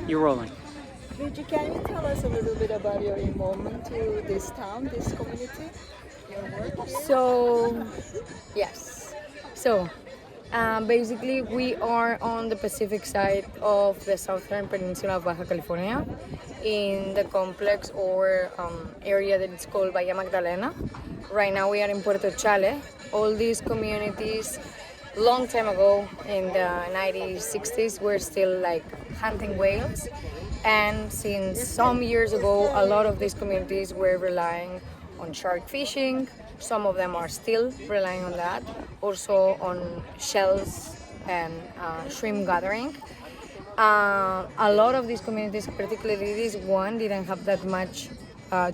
You're rolling. Reggie, can you tell us a little bit about your involvement to this town, this community, your work here? So, yes. So, basically, we are on the Pacific side of the southern peninsula of Baja California in the complex or area that is called Bahia Magdalena. Right now, we are in Puerto Chale. All these communities, long time ago in the 1960s, were still like hunting whales. And since some years ago, a lot of these communities were relying on shark fishing. Some of them are still relying on that. Also on shells and shrimp gathering. A lot of these communities, particularly this one, didn't have that much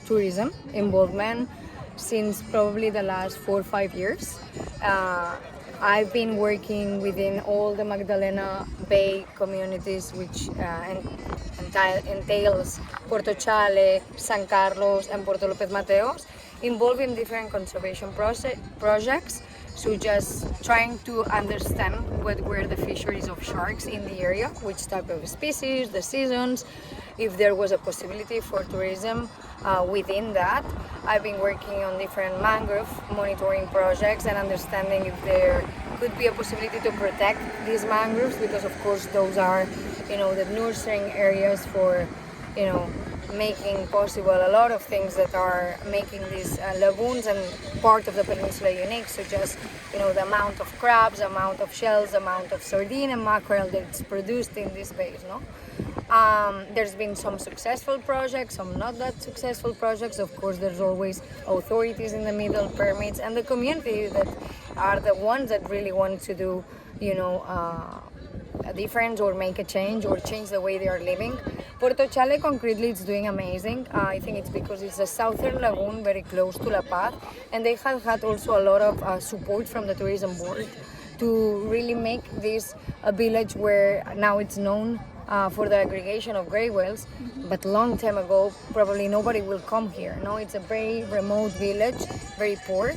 tourism involvement since probably the last 4 or 5 years. I've been working within all the Magdalena Bay communities, which entails Puerto Chale, San Carlos, and Puerto Lopez Mateos, involved in different conservation projects. So just trying to understand what were the fisheries of sharks in the area, which type of species, the seasons, if there was a possibility for tourism within that. I've been working on different mangrove monitoring projects and understanding if there could be a possibility to protect these mangroves, because of course those are, the nurturing areas for, making possible a lot of things that are making these lagoons and part of the peninsula unique. So just, the amount of crabs, the amount of shells, the amount of sardine and mackerel that's produced in these bays, no? There's been some successful projects, some not that successful projects. Of course, there's always authorities in the middle, permits, and the community that are the ones that really want to do, a difference or make a change or change the way they are living. Puerto Chale concretely is doing amazing. I think it's because it's a southern lagoon very close to La Paz, and they have had also a lot of support from the tourism board to really make this a village where now it's known for the aggregation of gray whales, but long time ago probably nobody will come here. No, it's a very remote village, very poor,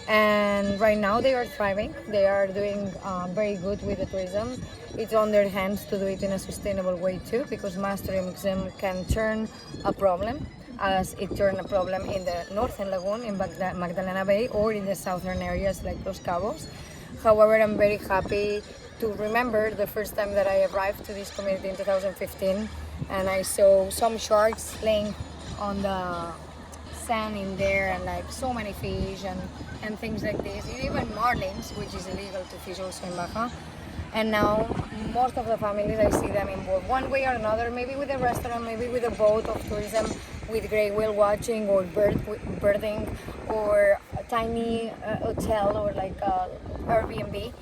and right now they are thriving. They are doing very good with the tourism. It's on their hands to do it in a sustainable way too, because tourism can turn a problem as it turned a problem in the northern lagoon in Magdalena Bay or in the southern areas like Los Cabos. However, I'm very happy to remember the first time that I arrived to this community in 2015, and I saw some sharks playing on the sand in there, and like so many fish and things like this, even marlins, which is illegal to fish also in Baja. And now most of the families, I see them involved one way or another, maybe with a restaurant, maybe with a boat of tourism, with gray whale watching or birding, or a tiny hotel or like Airbnb.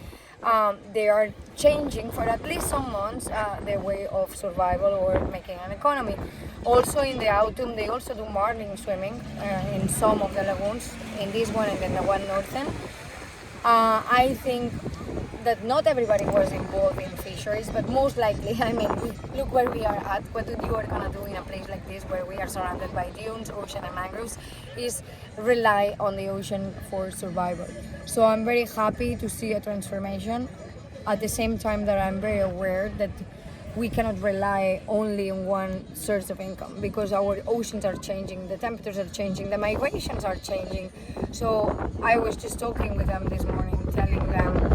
They are changing for at least some months their way of survival or making an economy. Also in the autumn, they also do marlin swimming in some of the lagoons, in this one and then the one northern. I think that not everybody was involved in fisheries, but most likely, look where we are at. What you are gonna do in a place like this where we are surrounded by dunes, ocean and mangroves is rely on the ocean for survival. So I'm very happy to see a transformation, at the same time that I'm very aware that we cannot rely only on one source of income, because our oceans are changing, the temperatures are changing, the migrations are changing. So I was just talking with them this morning, telling them,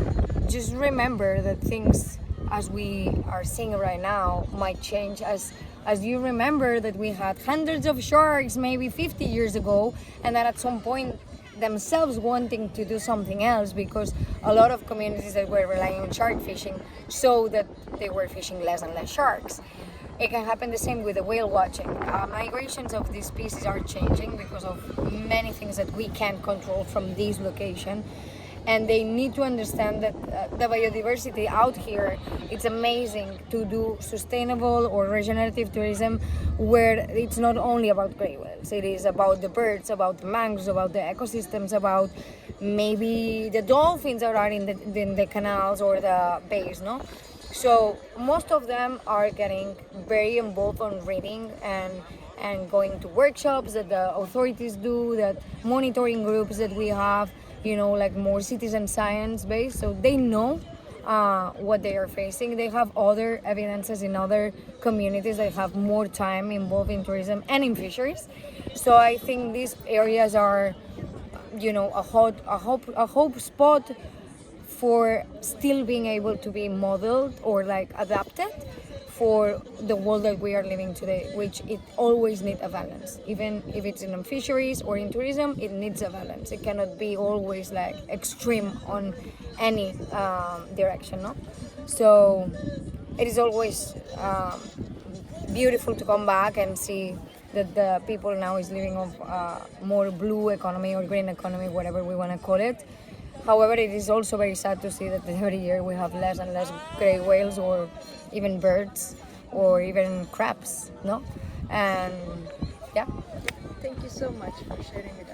just remember that things as we are seeing right now might change as you remember that we had hundreds of sharks maybe 50 years ago, and that at some point themselves wanting to do something else, because a lot of communities that were relying on shark fishing so that they were fishing less and less sharks. It can happen the same with the whale watching. Migrations of these species are changing because of many things that we can't control from this location. And they need to understand that the biodiversity out here, it's amazing to do sustainable or regenerative tourism where it's not only about gray whales. It is about the birds, about the mangroves, about the ecosystems, about maybe the dolphins that are in the canals or the bays, no? So most of them are getting very involved on reading and going to workshops that the authorities do, that monitoring groups that we have, like more citizen science based, so they know what they are facing. They have other evidences in other communities that have more time involved in tourism and in fisheries. So I think these areas are, a hope spot for still being able to be modeled or like adapted for the world that we are living today, which it always needs a balance. Even if it's in fisheries or in tourism, it needs a balance. It cannot be always like extreme on any direction, no? So it is always beautiful to come back and see that the people now is living off more blue economy or green economy, whatever we want to call it. However, it is also very sad to see that every year we have less and less gray whales or even birds or even crabs, no? And yeah. Thank you so much for sharing with us.